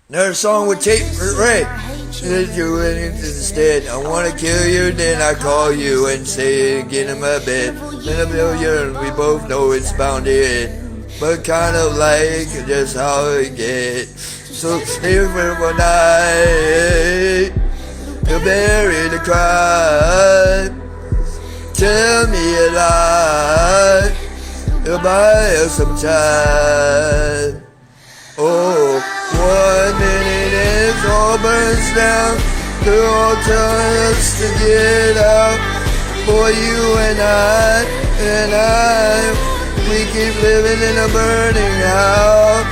Another song with Tate, McRae. Instead, I wanna kill you, then I call you and say, get in my bed. Then a million, we both know it's bound to end, but kind of like just how it gets. So stay for one night, you bury the crime. Tell me a lie, you'll buy us some time. Oh, 1 minute it all burns down. They're all telling us to get out. Boy, you and I, we keep living in a burning house.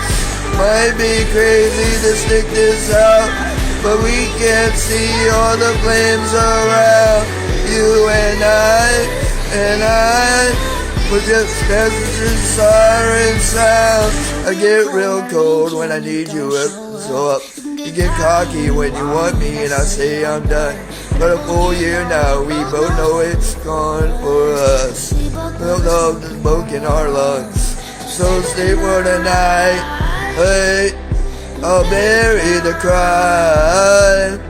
Might be crazy to stick this out, but we can't see all the flames around. You and I, we're just messages, siren sound. I get real cold when I need you so up. You get cocky when you want me and I say I'm done. But a full year now, we both know it's gone for us. We'll love the smoke in our lungs, so stay for the night. Hey, I'll bury the crime.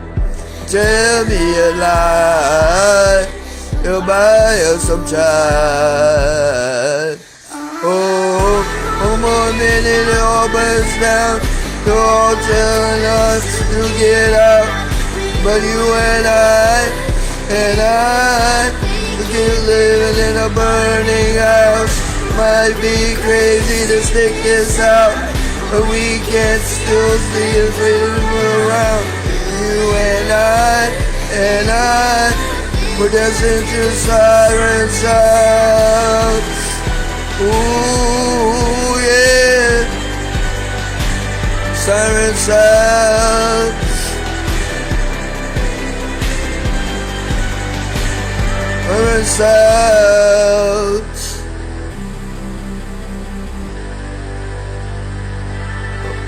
Tell me a lie, you'll buy us some time. Oh, 1 more minute it all burns down. They're all telling us to get out, but you and I, we keep living in a burning house. Might be crazy to stick this out, but we can't still see it fading around. You and I, we're dancing to siren sounds. Ooh, yeah. Siren sounds. Siren sounds.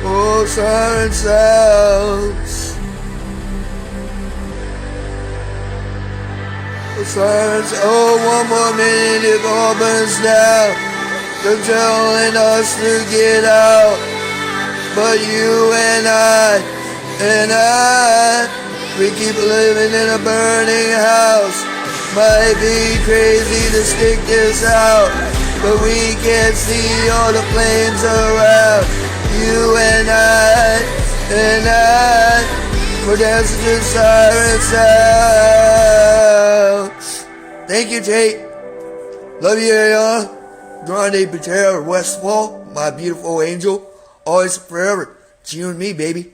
Oh, siren sounds. Sirens, oh, 1 more minute it all burns down. They're telling us to get out, but you and I, we keep living in a burning house. Might be crazy to stick this out, but we can't see all the flames around. You and I, we're dancing to siren sounds. Thank you, Tate. Love you, Ariana. Grande, Butera, Westfall, my beautiful angel. Always forever. It's you and me, baby.